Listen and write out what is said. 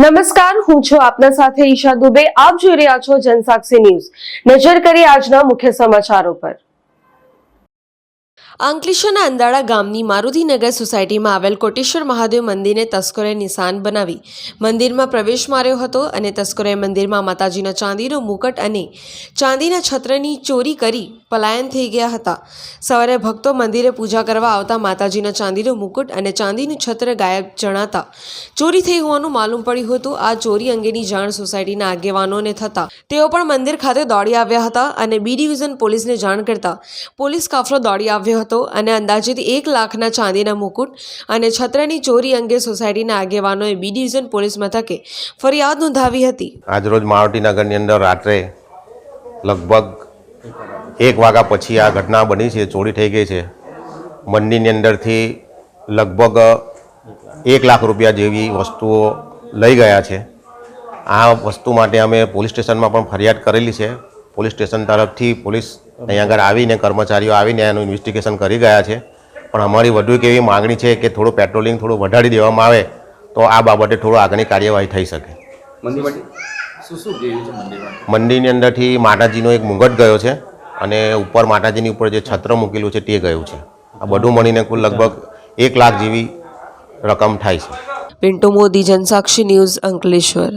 નમસ્કાર, હું છું આપના સાથે ઈશા દુબે. આપ જોઈ રહ્યા છો જનસાક્ષી ન્યૂઝ. નજર કરીએ આજના મુખ્ય સમાચારો પર. અંકલેશ્વરના અંદાળા ગામની મારુતિનગર સોસાયટીમાં આવેલ કોટેશ્વર મહાદેવ મંદિરને તસ્કરોએ નિશાન બનાવી મંદિરમાં પ્રવેશ માર્યો હતો અને તસ્કરોએ મંદિરમાં માતાજીના ચાંદીનો મુકટ અને ચાંદીના છત્રની ચોરી કરી પલાયન થઈ ગયા હતા. સવારે ભક્તો મંદિરે પૂજા કરવા આવતા માતાજીના ચાંદીનો મુકુટ અને ચાંદીનું છત્ર ગાયબ જણાતા ચોરી થઈ હોવાનું માલુમ પડ્યું હતું. આ ચોરી અંગેની જાણ સોસાયટીના આગેવાનોને થતા તેઓ પણ મંદિર ખાતે દોડી આવ્યા હતા અને બી ડિવિઝન પોલીસને જાણ કરતા પોલીસ કાફલો દોડી આવ્યો હતો અને અંદાજિત 1 લાખના ચાંદીના મુકુટ અને છત્રની ચોરી અંગે સોસાયટીના આગેવાનોએ બી ડિવિઝન પોલીસ મથકે ફરિયાદ નોંધાવી હતી. આજરોજ મારુતિનગરની અંદર રાત્રે લગભગ 1 વાગ્યા પછી આ ઘટના બની છે. ચોરી થઈ ગઈ છે. મંદિરની અંદરથી લગભગ 1 લાખ રૂપિયા જેવી વસ્તુઓ લઈ ગયા છે. આ વસ્તુ માટે અમે પોલીસ સ્ટેશનમાં પણ ફરિયાદ કરેલી છે. પોલીસ સ્ટેશન તરફથી પોલીસ અહીંયા આગળ આવીને કર્મચારીઓ આવીને એનું ઇન્વેસ્ટિગેશન કરી ગયા છે. પણ અમારી વધુ એક એવી માગણી છે કે થોડું પેટ્રોલિંગ થોડું વધારી દેવામાં આવે તો આ બાબતે થોડું આગળની કાર્યવાહી થઈ શકે. મંદિરની અંદરથી માતાજીનો એક મુંગટ ગયો છે અને ઉપર માતાજીની ઉપર જે છત્ર મૂકેલું છે તે ગયું છે. આ બધું મળીને કુલ લગભગ 1 લાખ જેવી રકમ થાય છે. પિન્ટુ મોદી, જનસાક્ષી ન્યૂઝ, અંકલેશ્વર.